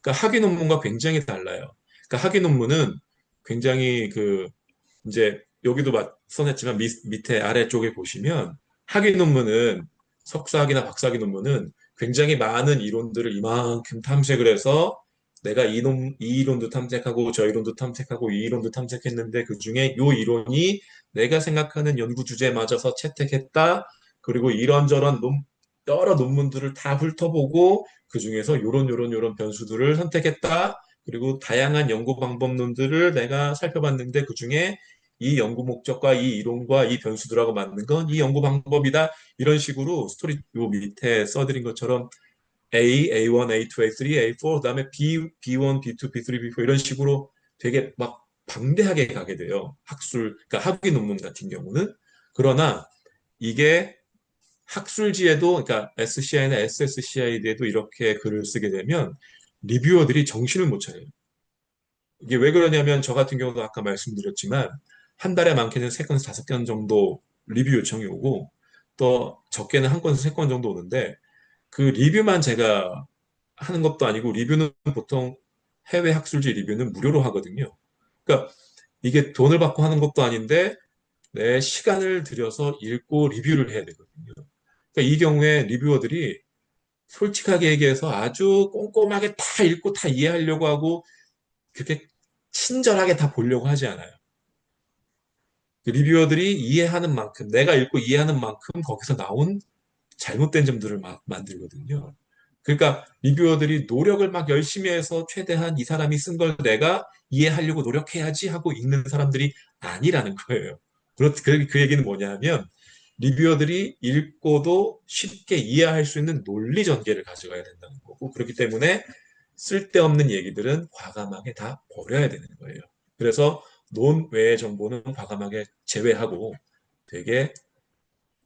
그러니까 학위 논문과 굉장히 달라요. 그러니까 학위 논문은 굉장히 이제 여기도 써냈지만 밑에 아래쪽에 보시면 학위 논문은 석사학위나 박사학위 논문은 굉장히 많은 이론들을 이만큼 탐색을 해서 내가 이 이론도 탐색하고 저 이론도 탐색하고 이 이론도 탐색했는데 그중에 이 이론이 내가 생각하는 연구 주제에 맞아서 채택했다. 그리고 이런저런 여러 논문들을 다 훑어보고 그중에서 요런 변수들을 선택했다. 그리고 다양한 연구 방법론들을 내가 살펴봤는데 그중에 이 연구 목적과 이 이론과 이 변수들하고 맞는 건 이 연구 방법이다. 이런 식으로 스토리 요 밑에 써드린 것처럼 A, A1, A2, A3, A4, 그다음에 B1, B2, B3, B4 이런 식으로 되게 막 방대하게 가게 돼요. 그러니까 학위 논문 같은 경우는. 그러나 이게 학술지에도, 그러니까 SCI나 SSCI에도 이렇게 글을 쓰게 되면 리뷰어들이 정신을 못 차려요. 이게 왜 그러냐면 저 같은 경우도 아까 말씀드렸지만 한 달에 많게는 세 건에서 다섯 건 정도 리뷰 요청이 오고 또 적게는 한 건에서 세 건 정도 오는데 그 리뷰만 제가 하는 것도 아니고 리뷰는 보통 해외 학술지 리뷰는 무료로 하거든요. 그러니까 이게 돈을 받고 하는 것도 아닌데 내 시간을 들여서 읽고 리뷰를 해야 되거든요. 그러니까 이 경우에 리뷰어들이 솔직하게 얘기해서 아주 꼼꼼하게 다 읽고 다 이해하려고 하고 그렇게 친절하게 다 보려고 하지 않아요. 그 리뷰어들이 이해하는 만큼, 내가 읽고 이해하는 만큼 거기서 나온 잘못된 점들을 막 만들거든요. 그러니까 리뷰어들이 노력을 막 열심히 해서 최대한 이 사람이 쓴 걸 내가 이해하려고 노력해야지 하고 읽는 사람들이 아니라는 거예요. 그 얘기는 뭐냐면 리뷰어들이 읽고도 쉽게 이해할 수 있는 논리 전개를 가져가야 된다는 거고 그렇기 때문에 쓸데없는 얘기들은 과감하게 다 버려야 되는 거예요. 그래서 논외의 정보는 과감하게 제외하고 되게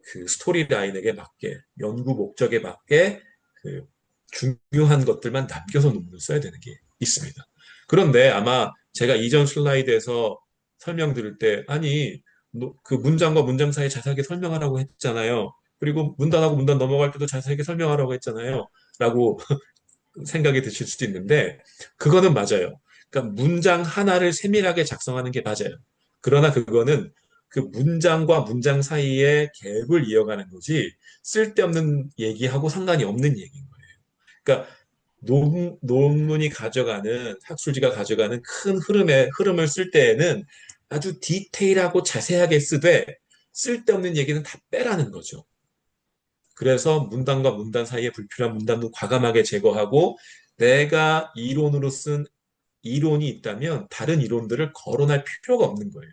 그 스토리 라인에게 맞게 연구 목적에 맞게 그 중요한 것들만 남겨서 논문을 써야 되는 게 있습니다. 그런데 아마 제가 이전 슬라이드에서 설명드릴 때 아니 그 문장과 문장 사이 자세하게 설명하라고 했잖아요. 그리고 문단하고 문단 넘어갈 때도 자세하게 설명하라고 했잖아요. 라고 생각이 드실 수도 있는데 그거는 맞아요. 그러니까 문장 하나를 세밀하게 작성하는 게 맞아요. 그러나 그거는 그 문장과 문장 사이에 갭을 이어가는 거지 쓸데없는 얘기하고 상관이 없는 얘기인 거예요. 그러니까 논문이 가져가는 학술지가 가져가는 큰 흐름을 쓸 때에는 아주 디테일하고 자세하게 쓰되 쓸데없는 얘기는 다 빼라는 거죠. 그래서 문단과 문단 사이에 불필요한 문단도 과감하게 제거하고 내가 이론으로 쓴 이론이 있다면 다른 이론들을 거론할 필요가 없는 거예요.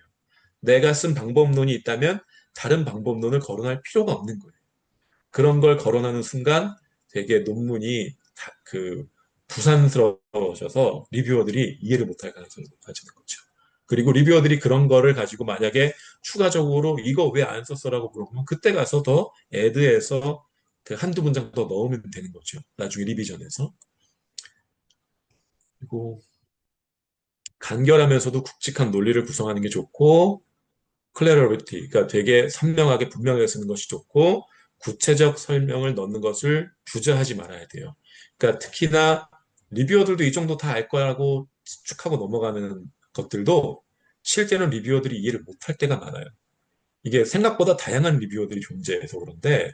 내가 쓴 방법론이 있다면 다른 방법론을 거론할 필요가 없는 거예요. 그런 걸 거론하는 순간 되게 논문이 부산스러워져서 리뷰어들이 이해를 못할 가능성이 높아지는 거죠. 그리고 리뷰어들이 그런 거를 가지고 만약에 추가적으로 이거 왜 안 썼어라고 물어보면 그때 가서 더 애드해서 그 한두 문장 더 넣으면 되는 거죠. 나중에 리비전에서. 그리고 간결하면서도 굵직한 논리를 구성하는 게 좋고 clarity, 그러니까 되게 선명하게 분명하게 쓰는 것이 좋고 구체적 설명을 넣는 것을 주저하지 말아야 돼요. 그러니까 특히나 리뷰어들도 이 정도 다 알 거라고 추측하고 넘어가는 것들도 실제는 리뷰어들이 이해를 못할 때가 많아요. 이게 생각보다 다양한 리뷰어들이 존재해서 그런데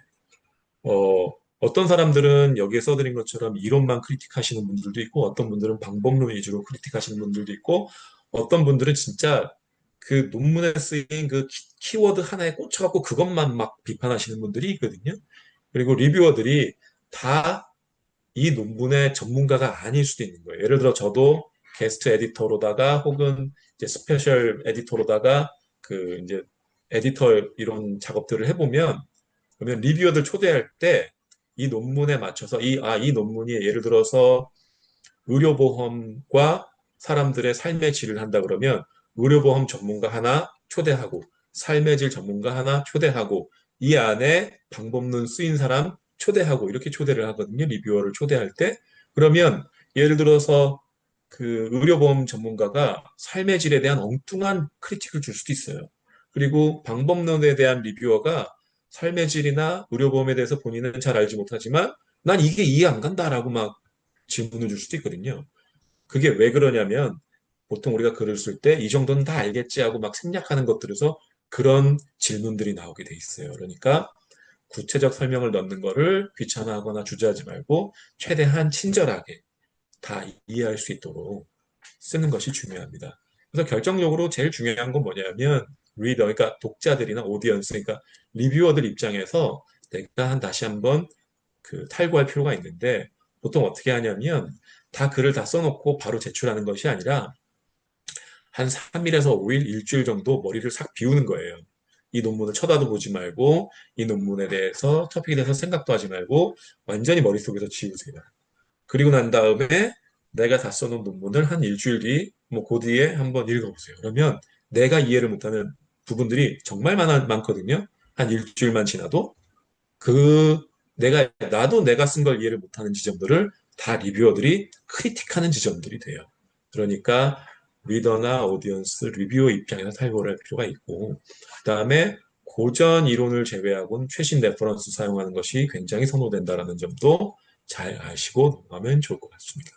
어떤 사람들은 여기에 써드린 것처럼 이론만 크리틱하시는 분들도 있고 어떤 분들은 방법론 위주로 크리틱하시는 분들도 있고 어떤 분들은 진짜 그 논문에 쓰인 그 키워드 하나에 꽂혀갖고 그것만 막 비판하시는 분들이 있거든요. 그리고 리뷰어들이 다 이 논문의 전문가가 아닐 수도 있는 거예요. 예를 들어 저도 게스트 에디터로다가 혹은 이제 스페셜 에디터로다가 그 이제 에디터 이런 작업들을 해보면 그러면 리뷰어들 초대할 때 이 논문에 맞춰서 이 논문이 예를 들어서 의료보험과 사람들의 삶의 질을 한다 그러면 의료보험 전문가 하나 초대하고 삶의 질 전문가 하나 초대하고 이 안에 방법론 쓰인 사람 초대하고 이렇게 초대를 하거든요. 리뷰어를 초대할 때. 그러면 예를 들어서 그 의료보험 전문가가 삶의 질에 대한 엉뚱한 크리틱을 줄 수도 있어요. 그리고 방법론에 대한 리뷰어가 삶의 질이나 의료보험에 대해서 본인은 잘 알지 못하지만 난 이게 이해 안 간다라고 막 질문을 줄 수도 있거든요. 그게 왜 그러냐면 보통 우리가 글을 쓸 때 이 정도는 다 알겠지 하고 막 생략하는 것들에서 그런 질문들이 나오게 돼 있어요. 그러니까 구체적 설명을 넣는 거를 귀찮아하거나 주저하지 말고 최대한 친절하게 다 이해할 수 있도록 쓰는 것이 중요합니다. 그래서 결정적으로 제일 중요한 건 뭐냐면 리더, 그러니까 독자들이나 오디언스, 그러니까 리뷰어들 입장에서 내가 다시 한번 그 탈구할 필요가 있는데 보통 어떻게 하냐면 다 글을 다 써놓고 바로 제출하는 것이 아니라 한 3일에서 5일, 일주일 정도 머리를 싹 비우는 거예요. 이 논문을 쳐다도 보지 말고 이 논문에 대해서 토픽에 대해서 생각도 하지 말고 완전히 머릿속에서 지우세요. 그리고 난 다음에 내가 다 써놓은 논문을 한 일주일 뒤, 뭐 그 뒤에 한번 읽어보세요. 그러면 내가 이해를 못하는 부분들이 정말 많거든요. 한 일주일만 지나도 그 나도 내가 쓴 걸 이해를 못하는 지점들을 다 리뷰어들이 크리틱하는 지점들이 돼요. 그러니까 리더나 오디언스, 리뷰어 입장에서 탈고를 할 필요가 있고, 그다음에 고전 이론을 제외하고는 최신 레퍼런스 사용하는 것이 굉장히 선호된다라는 점도 잘 아시고 넘어가면 좋을 것 같습니다.